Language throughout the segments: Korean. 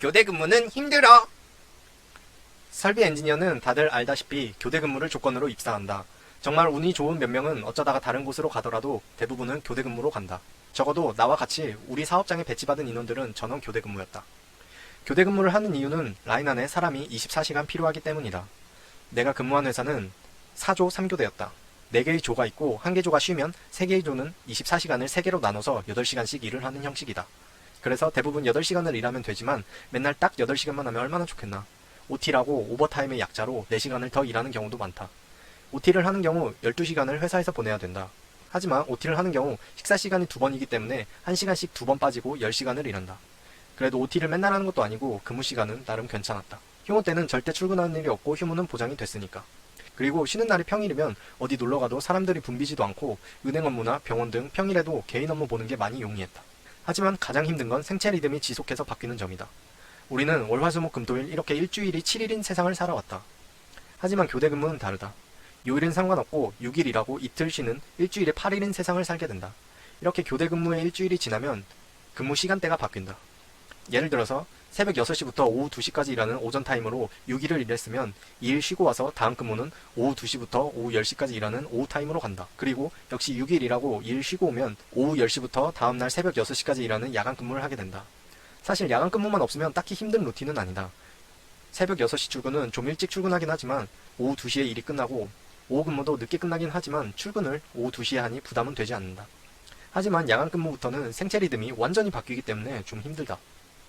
교대 근무는 힘들어. 설비 엔지니어는 다들 알다시피 교대 근무를 조건으로 입사한다. 정말 운이 좋은 몇 명은 어쩌다가 다른 곳으로 가더라도 대부분은 교대 근무로 간다. 적어도 나와 같이 우리 사업장에 배치받은 인원들은 전원 교대 근무였다. 교대 근무를 하는 이유는 라인 안에 사람이 24시간 필요하기 때문이다. 내가 근무한 회사는 4조 3교대였다. 4개의 조가 있고 1개 조가 쉬면 3개의 조는 24시간을 3개로 나눠서 8시간씩 일을 하는 형식이다. 그래서 대부분 8시간을 일하면 되지만 맨날 딱 8시간만 하면 얼마나 좋겠나. OT라고 오버타임의 약자로 4시간을 더 일하는 경우도 많다. OT를 하는 경우 12시간을 회사에서 보내야 된다. 하지만 OT를 하는 경우 식사 시간이 2번이기 때문에 1시간씩 2번 빠지고 10시간을 일한다. 그래도 OT를 맨날 하는 것도 아니고 근무 시간은 나름 괜찮았다. 휴무 때는 절대 출근하는 일이 없고 휴무는 보장이 됐으니까. 그리고 쉬는 날이 평일이면 어디 놀러가도 사람들이 붐비지도 않고 은행 업무나 병원 등 평일에도 개인 업무 보는 게 많이 용이했다. 하지만 가장 힘든 건 생체 리듬이 지속해서 바뀌는 점이다. 우리는 월, 화, 수, 목, 금, 토, 일 이렇게 일주일이 7일인 세상을 살아왔다. 하지만 교대 근무는 다르다. 요일은 상관없고 6일 일하고 이틀 쉬는 일주일에 8일인 세상을 살게 된다. 이렇게 교대 근무의 일주일이 지나면 근무 시간대가 바뀐다. 예를 들어서 새벽 6시부터 오후 2시까지 일하는 오전 타임으로 6일을 일했으면 2일 쉬고 와서 다음 근무는 오후 2시부터 오후 10시까지 일하는 오후 타임으로 간다. 그리고 역시 6일 일하고 2일 쉬고 오면 오후 10시부터 다음날 새벽 6시까지 일하는 야간 근무를 하게 된다. 사실 야간 근무만 없으면 딱히 힘든 루틴은 아니다. 새벽 6시 출근은 좀 일찍 출근하긴 하지만 오후 2시에 일이 끝나고 오후 근무도 늦게 끝나긴 하지만 출근을 오후 2시에 하니 부담은 되지 않는다. 하지만 야간 근무부터는 생체 리듬이 완전히 바뀌기 때문에 좀 힘들다.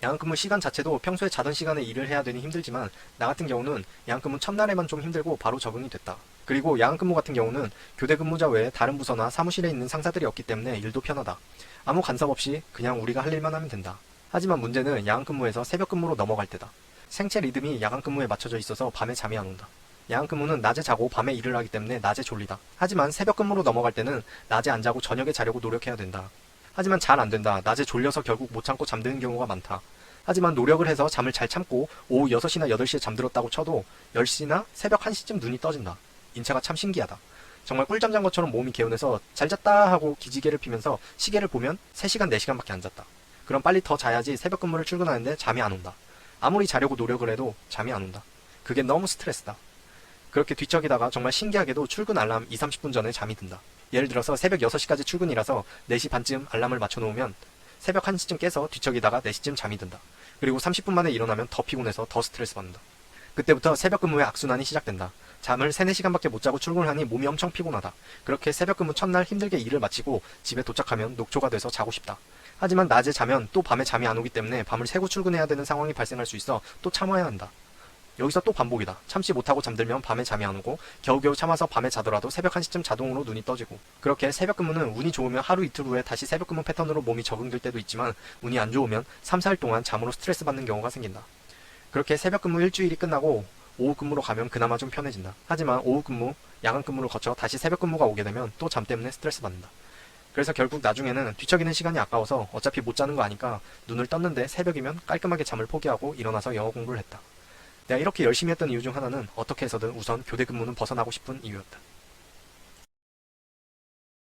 야간 근무 시간 자체도 평소에 자던 시간에 일을 해야 되니 힘들지만 나 같은 경우는 야간 근무 첫날에만 좀 힘들고 바로 적응이 됐다. 그리고 야간 근무 같은 경우는 교대 근무자 외에 다른 부서나 사무실에 있는 상사들이 없기 때문에 일도 편하다. 아무 간섭 없이 그냥 우리가 할 일만 하면 된다. 하지만 문제는 야간 근무에서 새벽 근무로 넘어갈 때다. 생체 리듬이 야간 근무에 맞춰져 있어서 밤에 잠이 안 온다. 야간 근무는 낮에 자고 밤에 일을 하기 때문에 낮에 졸리다. 하지만 새벽 근무로 넘어갈 때는 낮에 안 자고 저녁에 자려고 노력해야 된다. 하지만 잘 안 된다. 낮에 졸려서 결국 못 참고 잠드는 경우가 많다. 하지만 노력을 해서 잠을 잘 참고 오후 6시나 8시에 잠들었다고 쳐도 10시나 새벽 1시쯤 눈이 떠진다. 인체가 참 신기하다. 정말 꿀잠 잔 것처럼 몸이 개운해서 잘 잤다 하고 기지개를 피면서 시계를 보면 3시간, 4시간밖에 안 잤다. 그럼 빨리 더 자야지 새벽 근무를 출근하는데 잠이 안 온다. 아무리 자려고 노력을 해도 잠이 안 온다. 그게 너무 스트레스다. 그렇게 뒤척이다가 정말 신기하게도 출근 알람 2, 30분 전에 잠이 든다. 예를 들어서 새벽 6시까지 출근이라서 4시 반쯤 알람을 맞춰놓으면 새벽 1시쯤 깨서 뒤척이다가 4시쯤 잠이 든다. 그리고 30분 만에 일어나면 더 피곤해서 더 스트레스 받는다. 그때부터 새벽 근무의 악순환이 시작된다. 잠을 3, 4시간밖에 못 자고 출근을 하니 몸이 엄청 피곤하다. 그렇게 새벽 근무 첫날 힘들게 일을 마치고 집에 도착하면 녹초가 돼서 자고 싶다. 하지만 낮에 자면 또 밤에 잠이 안 오기 때문에 밤을 새고 출근해야 되는 상황이 발생할 수 있어 또 참아야 한다. 여기서 또 반복이다. 참지 못하고 잠들면 밤에 잠이 안 오고 겨우겨우 참아서 밤에 자더라도 새벽 1시쯤 자동으로 눈이 떠지고 그렇게 새벽 근무는 운이 좋으면 하루 이틀 후에 다시 새벽 근무 패턴으로 몸이 적응될 때도 있지만 운이 안 좋으면 3, 4일 동안 잠으로 스트레스 받는 경우가 생긴다. 그렇게 새벽 근무 일주일이 끝나고 오후 근무로 가면 그나마 좀 편해진다. 하지만 오후 근무, 야간 근무를 거쳐 다시 새벽 근무가 오게 되면 또 잠 때문에 스트레스 받는다. 그래서 결국 나중에는 뒤척이는 시간이 아까워서 어차피 못 자는 거 아니까 눈을 떴는데 새벽이면 깔끔하게 잠을 포기하고 일어나서 영어 공부를 했다. 내가 이렇게 열심히 했던 이유 중 하나는 어떻게 해서든 우선 교대 근무는 벗어나고 싶은 이유였다.